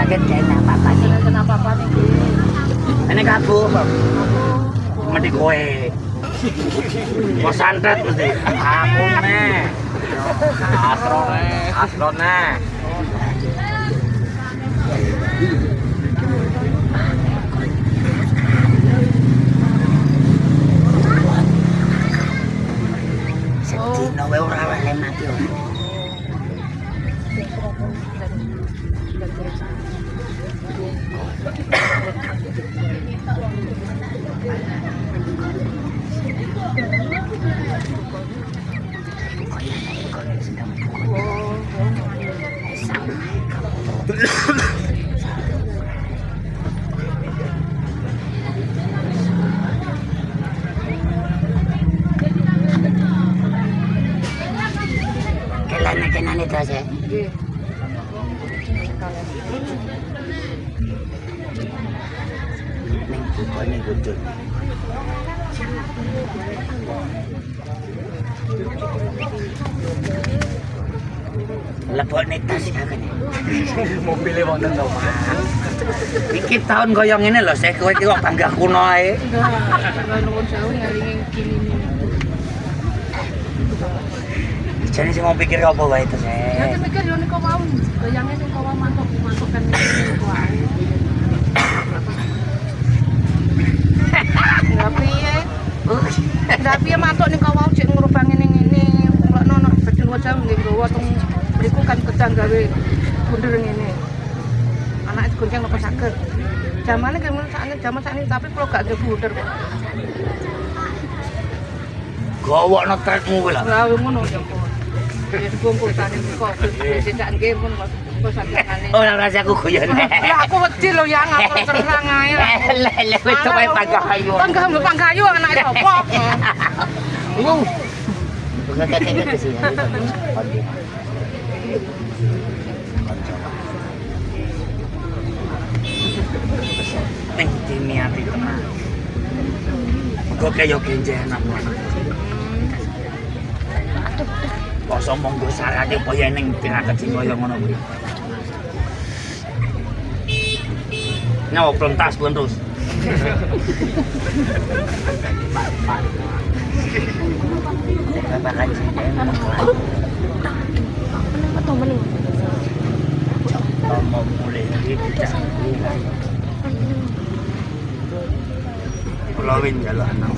sakit kena apa-apa nih. Kena apa-apa nih. Ini kabu. Mending kowe. Mau santet mesti. Aku nih. Asrone. Sedino wae ora oleh mati ora. Kelana-kelana itu aja. Neng bukannya gudul. Lebok netas ya kan. Mobilnya wonten to, Pak. Iki tahun goyong ini lho, saya kowe iki kok bangga kuno ae. Enggak nuwun sewu ngaringin kini. Jane sing mau pikir apa wae to, Ya Sek. kan mikir yo niku mau goyange sing kok masukkan niku wae. Lah piye? Lah piye mantuk ning kawau cek ngrubah ngene-ngene. Ngono no bedil wajah nggih nggawa teng mriku kan gedang gawe bunder ngene. Anake digonceng apa saged. Jamane ki sakne jaman sakniki tapi kula gak nggih bunder kok. Gawokno trekmu kuwi lho. Lah ngono ya kok. Ya dikumpul tani kok. Sedak nggih pun kok sanjangane. Oh, ora rasa aku guyon. Lah aku wedi lho yang aku terang ae. Lele wis coba panggahayu. Panggahayu anake sapa? Bukan kata ke sini. Ning diniati tenan. Kok kaya genjen aku anak. Kok sombong go sarane kaya ning tengah kecil kaya ngono kuwi. Nyawa pelentas. Berapa kali Atau meneng. mau mulai tidak Pulauin jalur anak.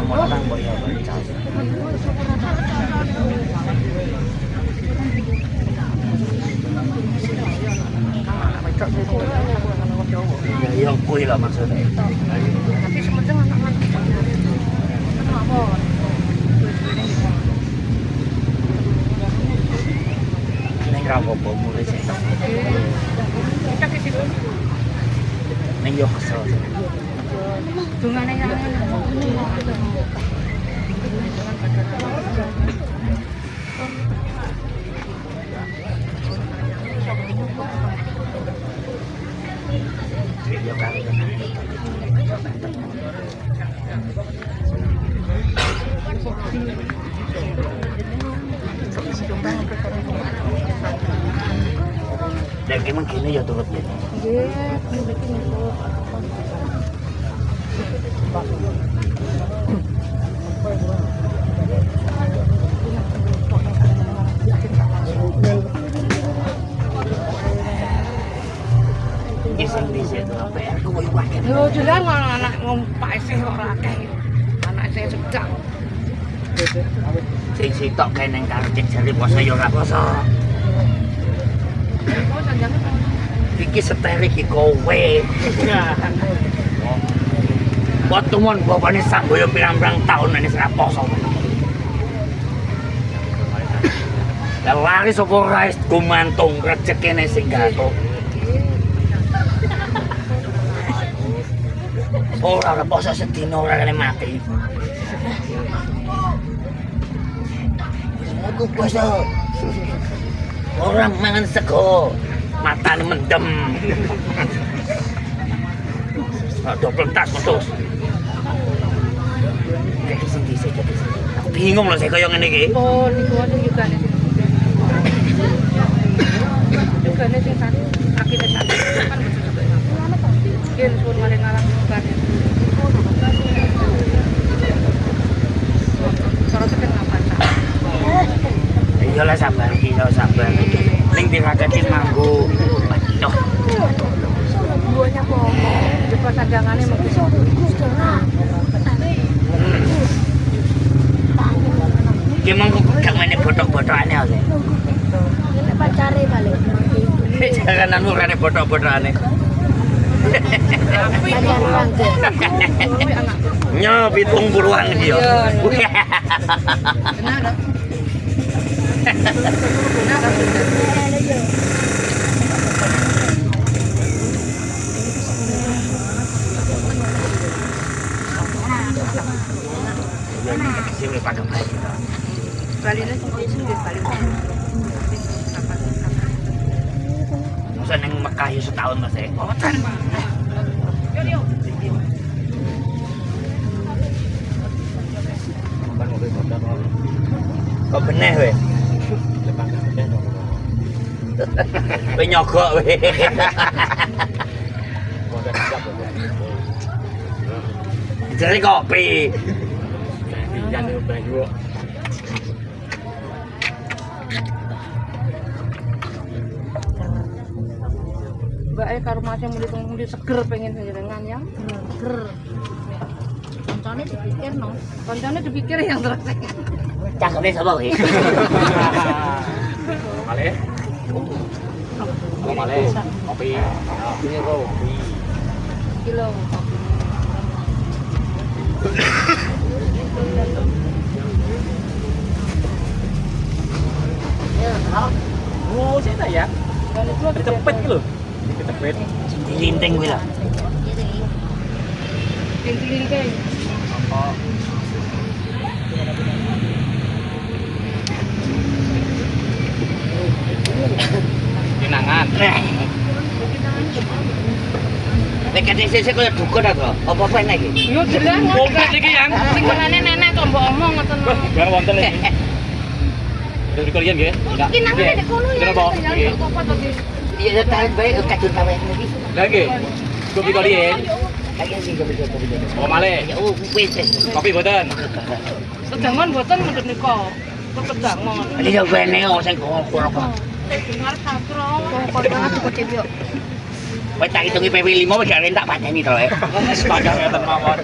Orang boyo bercas. Ya yang kuih lah maksudnya. Tapi sementing anak-anak apa? Neng rapopo mulai sih. Kita ke situ. Neng yo kesel. Dungane yang Yo kan. Dan gimana gini ya turut ya. Iseng di situ apa ya? Aku mau iwakin. Yo jelas anak ngompak isih ora akeh. Anak isih sedang. Sing sitok kae nang karcik jare poso ya ora poso. Oh sanjane. Iki seterik iki kowe. Waktu mon bapakne samboyo pirang-pirang taun nek ora poso. Lah lari sapa ora gumantung rezekine sing gathuk. Ora poso sedina ora kene mati. Aku poso. Orang mangan sego, matane mendem. Double tas terus. Jadi sini. Aku bingung loh saya kaya ngene iki. Oh, niku ada juga nih. Juga nih sing satu akhirnya satu kan mungkin suruh maring ngalah bukan. Cara tekan apa cak? Iyalah sabar iki, sabar. Ning diragatin manggo. Aduh. Duanya kok. Depan sandangannya mungkin. Ki mongko gak meneh botok-botokane aku. Ini pacare balik. Jangan anu rene botok-botokane. Nyo 70-an iki yo. Sini pada baik kita. Baline sing balik. Masa neng Mekah ya setahun Mas ya. Boten. Kok beneh we? Kowe nyogok we. Jadi kopi. Mbak karo macam muli seger pengen jenengan ya. Seger. Koncone dipikir no. Koncone dipikir yang terus. Cakepnya sapa kowe? Male. Male. Kopi. Ini kopi. Kilo. Oh, saya ya. Cepet gitu loh. Cepet. Linting kuwi lho. Linting. Kenangan. Nek kate sesuk koyo dukun aku. Apa peneh iki? Yo jelas. Komplit iki yang. Tinggalane nenek kok mbok omong ngoten. Jangan wonten iki. Dari kalian nggih? Kinangane nek kono ya. Kenapa? Iya tarik bae kadun tawe iki. Lah nggih. Kopi kalian. Kaya sing kopi. Oh, male. Ya wis. Kopi boten. Sedangan mboten mboten nika. Kepedangan. Ini yo bene sing kok. Dengar sakro. Kok banget kok cebio. Kowe tak hitungi PP 5 wis gak tak pateni to, Sepakat ngeten mawon.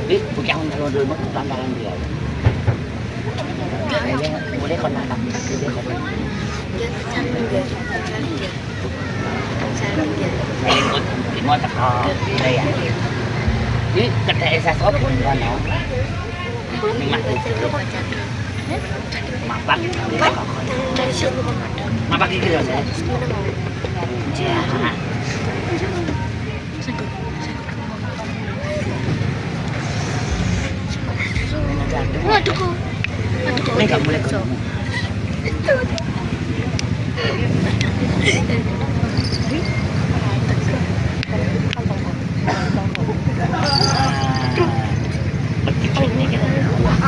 Ini bukan dulu tantangan dia. Boleh kon nak. Mau tak saya. Ini kedai esas apa pun mana? Ini mati. Mapak. Mapak iki lho, Saya. Waduh. Ini enggak boleh.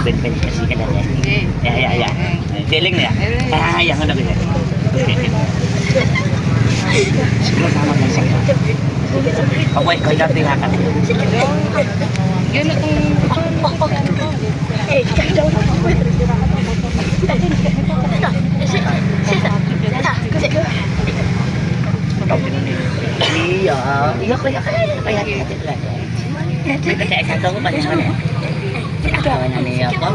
Ben kasih kan ya. Jeling ya. Yang ada gitu. Sama masak. Apa yang kau tinggalkan? Gini Iya kayak kita cek satu apa ya? Kawan ini apa?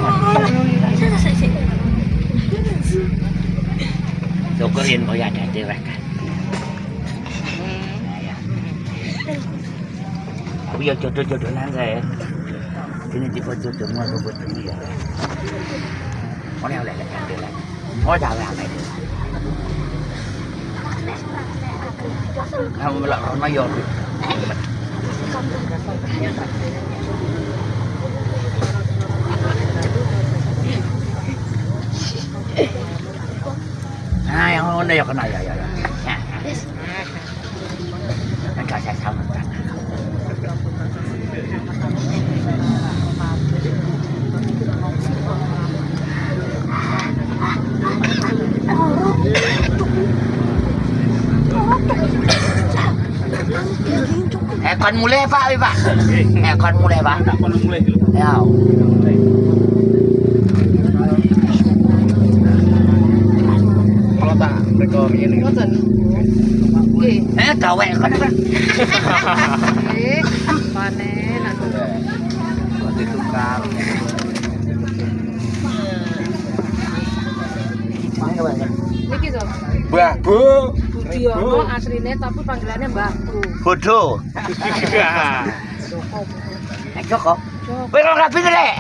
Syukurin kau ada direk. Biar jodoh-jodohan saya. Ini tipe jodoh mau buat dia. Oleh kan. Mau jalan itu. Kamu melak rumah yo. Nah, yang mana ya kena ya. Enggak saya sama. Kon mulai Pak, Pak. Kon mulai Pak. Kon mulai dulu. Ya. Kalau tak rekor ini. Ngoten. Nggih. Dawek kon Pak. Panen anu. Ditukar. Niki to. Mbah Bu. Budiono asline tapi panggilannya Mbahku. Bodoh. Joko. Kowe kok rapi rek.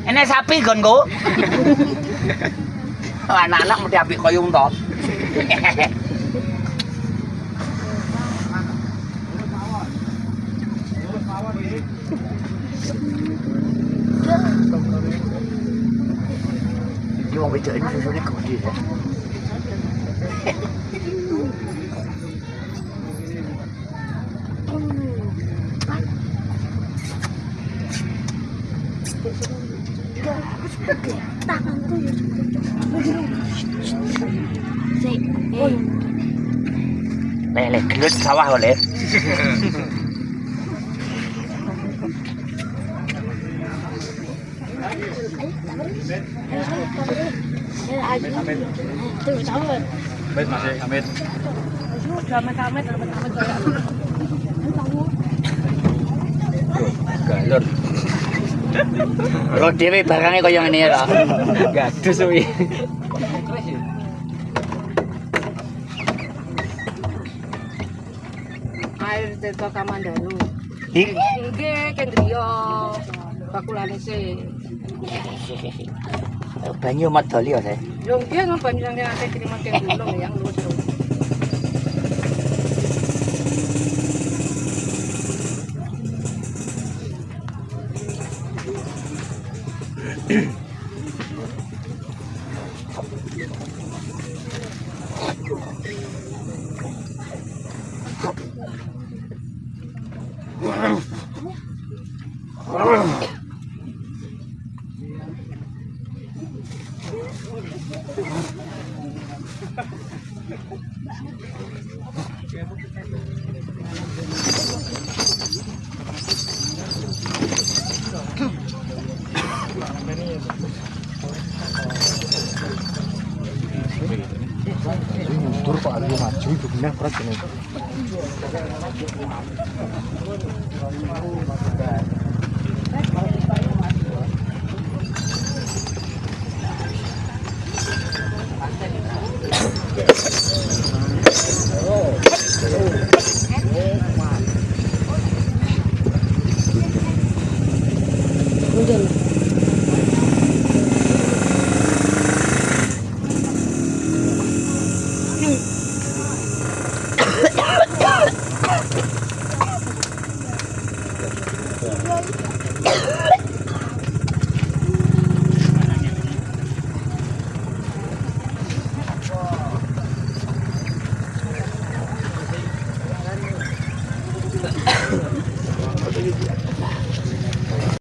Enek sapi gonku. Anak-anak mesti apik koyo to. Iki wong wedok iki susune gede ya. Lele, gelut sawah oleh. Baik Mas Hamid. Jamet-jamet kayak. Galur. Lo dhewe barange kaya ngene ya, Pak. Gadus kuwi. Air Tirta Kamandanu. Iki Nggih, keng griya. Bakulane sih. banyu madoli ya, Teh. Yo nggih ngono banyu sing ate kiriman keng gulung yang luwes. Mundur Pak Aryo maju itu benar berat ini.